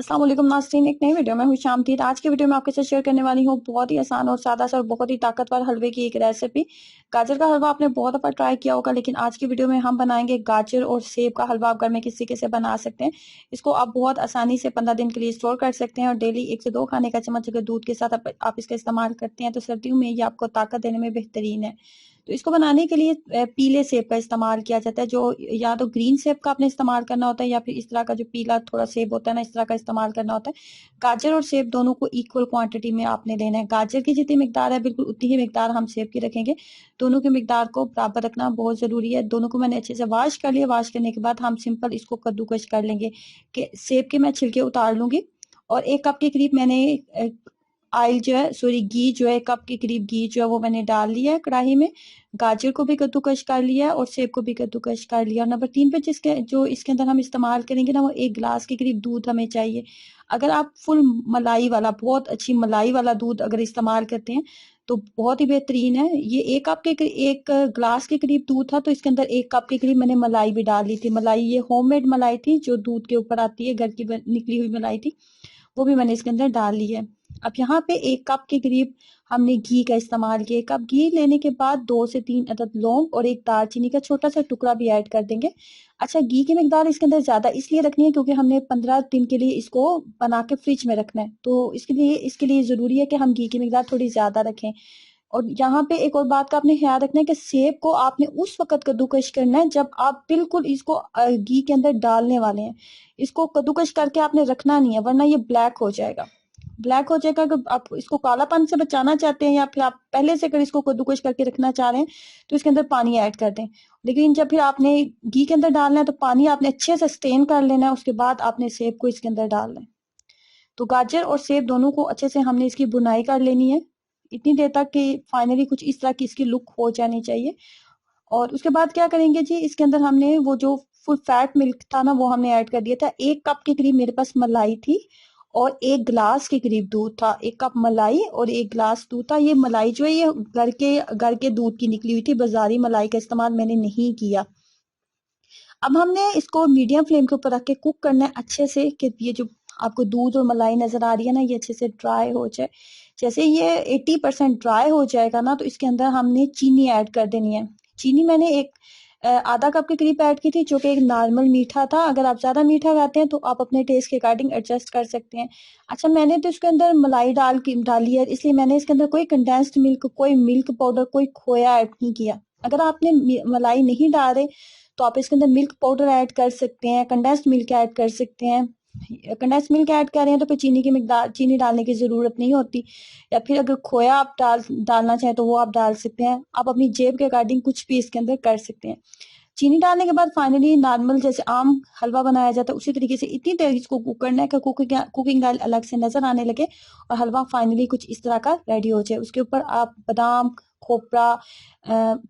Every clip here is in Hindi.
अस्सलाम वालेकुम नाज़रीन, एक नई वीडियो में हूँ शामतीत। आज की वीडियो में आपके साथ शेयर करने वाली हूँ बहुत ही आसान और सादा सा और बहुत ही ताकतवर हलवे की एक रेसिपी। गाजर का हलवा आपने बहुत दफ़ा ट्राई किया होगा, लेकिन आज की वीडियो में हम बनाएंगे गाजर और सेब का हलवा। आप घर में किस तरीके से बना सकते हैं, इसको आप बहुत आसानी से 15 दिन के लिए स्टोर कर सकते हैं। और डेली 1 से 2 खाने का चम्मच अगर दूध के साथ आप इसका इस्तेमाल करते हैं तो सर्दियों में ये आपको ताकत देने में बेहतरीन है। तो इसको बनाने के लिए पीले सेब का इस्तेमाल किया जाता है, जो या तो ग्रीन सेब का आपने इस्तेमाल करना होता है या फिर इस तरह का जो पीला थोड़ा सेब होता है ना, इस तरह का इस्तेमाल करना होता है। गाजर और सेब दोनों को इक्वल क्वांटिटी में आपने लेना है। गाजर की जितनी मिकदार है बिल्कुल उतनी ही मिकदार हम सेब की रखेंगे। दोनों की मिकदार को बराबर रखना बहुत जरूरी है। दोनों को मैंने अच्छे से वॉश कर लिया। वॉश करने के बाद हम सिंपल इसको कद्दूकश कर लेंगे कि सेब के मैं छिलके उतार लूंगी। और 1 कप के करीब मैंने ऑयल जो है, सॉरी घी जो है, 1 कप के करीब घी जो है वो मैंने डाल लिया है कढ़ाई में। गाजर को भी कद्दूकश कर लिया है और सेब को भी कद्दूकश कर लिया। और नंबर 3 पे जो इसके अंदर हम इस्तेमाल करेंगे ना, वो 1 गिलास के करीब दूध हमें चाहिए। अगर आप फुल मलाई वाला, बहुत अच्छी मलाई वाला दूध अगर इस्तेमाल करते हैं तो बहुत ही बेहतरीन है। ये 1 गिलास के करीब दूध था, तो इसके अंदर 1 कप के करीब मैंने मलाई भी डाल ली थी। मलाई ये होममेड मलाई थी, जो दूध के ऊपर आती है, घर की निकली हुई मलाई थी, वो भी मैंने इसके अंदर डाल ली है। अब यहाँ पे 1 कप के करीब हमने घी का इस्तेमाल किया। 1 कप घी लेने के बाद 2 से 3 अदद लौंग और 1 दालचीनी का छोटा सा टुकड़ा भी ऐड कर देंगे। अच्छा, घी की मिकदार इसके अंदर ज्यादा इसलिए रखनी है क्योंकि हमने 15 दिन के लिए इसको बना के फ्रिज में रखना है, तो इसके लिए जरूरी है कि हम घी की मिकदार थोड़ी ज्यादा रखें। और यहाँ पे एक और बात का आपने ख्याल रखना है कि सेब को आपने उस वक्त कद्दूकश करना है जब आप बिल्कुल इसको घी के अंदर डालने वाले हैं। इसको कद्दूकश करके आपने रखना नहीं है, वरना ये ब्लैक हो जाएगा। ब्लैक हो जाएगा। अगर आप इसको कालापन से बचाना चाहते हैं या फिर आप पहले से अगर इसको कद्दूकश करके रखना चाह रहे हैं तो इसके अंदर पानी ऐड कर दें। लेकिन जब फिर आपने घी के अंदर डालना है तो पानी आपने अच्छे से स्टेन कर लेना है। उसके बाद आपने सेब को इसके अंदर डालना है। तो गाजर और सेब दोनों को अच्छे से हमने इसकी बुनाई कर लेनी है, इतनी देर तक कि फाइनली कुछ इस तरह की इसकी लुक हो जानी चाहिए। और उसके बाद क्या करेंगे जी, इसके अंदर हमने वो जो फुल फैट मिल्क था ना, वो हमने ऐड कर दिया था। 1 कप के करीब मेरे पास मलाई थी और 1 गिलास के करीब दूध था। 1 कप मलाई और 1 गिलास दूध था। ये मलाई जो है ये घर के दूध की निकली हुई थी, बाजारी मलाई का इस्तेमाल मैंने नहीं किया। अब हमने इसको मीडियम फ्लेम के ऊपर रख के कुक करना है अच्छे से, कि ये जो आपको दूध और मलाई नजर आ रही है ना, ये अच्छे से ड्राई हो जाए। जैसे ये 80% ड्राई हो जाएगा ना, तो इसके अंदर हमने चीनी ऐड कर देनी है। चीनी मैंने आधा कप के करीब ऐड की थी, जो कि एक नॉर्मल मीठा था। अगर आप ज्यादा मीठा खाते हैं तो आप अपने टेस्ट के अकॉर्डिंग एडजस्ट कर सकते हैं। अच्छा, मैंने तो इसके अंदर मलाई डाली है, इसलिए मैंने इसके अंदर कोई कंडेंस्ड मिल्क, कोई मिल्क पाउडर, कोई खोया ऐड नहीं किया। अगर आपने मलाई नहीं डाल रहे तो आप इसके अंदर मिल्क पाउडर ऐड कर सकते हैं, कंडेंस्ड मिल्क ऐड कर सकते हैं। कंडेंस्ड मिल्क ऐड कर रहे हैं तो फिर चीनी डालने की जरूरत नहीं होती। या फिर अगर खोया आप डालना चाहें तो वो आप डाल सकते हैं। आप अपनी जेब के अकॉर्डिंग कुछ भी इसके अंदर कर सकते हैं। चीनी डालने के बाद फाइनली नॉर्मल जैसे आम हलवा बनाया जाता है उसी तरीके से इतनी देर इसको कुक करना है कि कुकिंग ऑयल अलग से नजर आने लगे और हलवा फाइनली कुछ इस तरह का रेडी हो जाए। उसके ऊपर आप बादाम, खोपरा,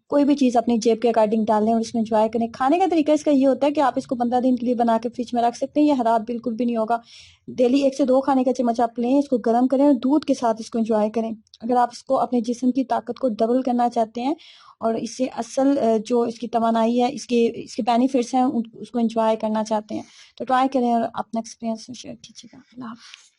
कोई भी चीज अपनी जेब के अकॉर्डिंग डाल लें और इसमें एंजॉय करें। खाने का तरीका इसका ये होता है कि आप इसको 15 दिन के लिए बना के फ्रिज में रख सकते हैं। ये खराब बिल्कुल भी नहीं होगा। डेली 1 से 2 खाने का चम्मच आप लें, इसको गर्म करें और दूध के साथ इसको एंजॉय करें। अगर आप इसको अपने जिस्म की ताकत को डबल करना चाहते हैं और इससे असल जो इसकी तवानाई है, इसके इसके बेनिफिट्स हैं, उसको एंजॉय करना चाहते हैं तो ट्राई करें और अपना एक्सपीरियंस शेयर कीजिएगा। अल्लाह हाफ़िज़।